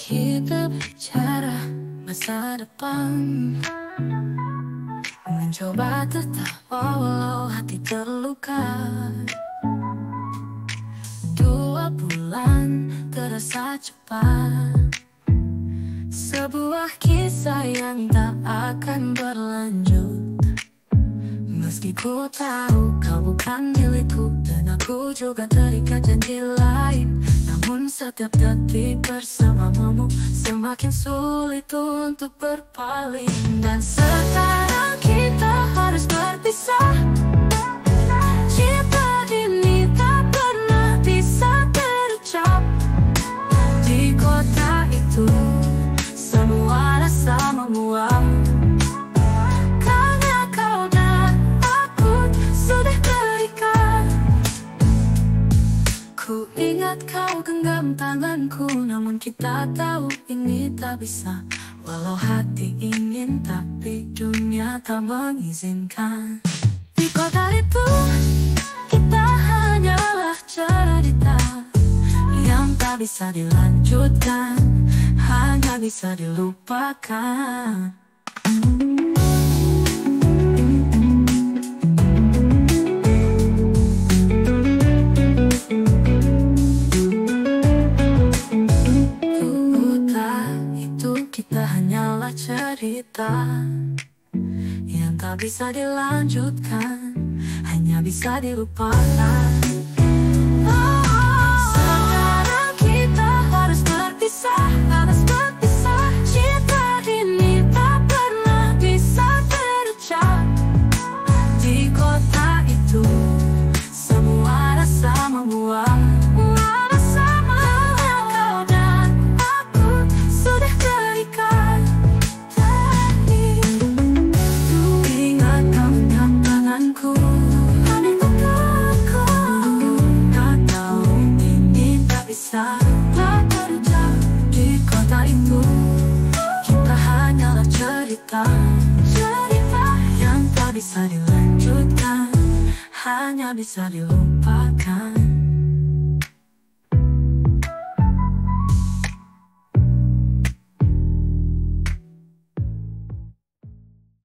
Kita bicara masa depan, mencoba tertawa walau hati terluka. 2 bulan terasa cepat, sebuah kisah yang tak akan berlanjut. Meski ku tahu kau bukan milikku, dan aku juga terikat janji lain, namun setiap detik bersamamu semakin sulit untuk berpaling. Dan sekarang kita harus berpisah. Cinta ini tak pernah bisa terucap. Di kota itu semua rasa menguap, karena kau dan aku sudah terikat. Ku ingat kau genggam tanganku, namun kita tahu ini tak bisa. Walau hati ingin tapi dunia tak mengizinkan. Di kota itu kita hanyalah cerita yang tak bisa dilanjutkan, hanya bisa dilupakan. Kita hanyalah cerita yang tak bisa dilanjutkan, hanya bisa dilupakan. Sekarang kita harus berpisah, harus berpisah. Cinta ini tak pernah bisa terucap. Di kota itu semua rasa menguap. Di kota itu kita hanyalah cerita yang tak bisa dilanjutkan, hanya bisa dilupakan.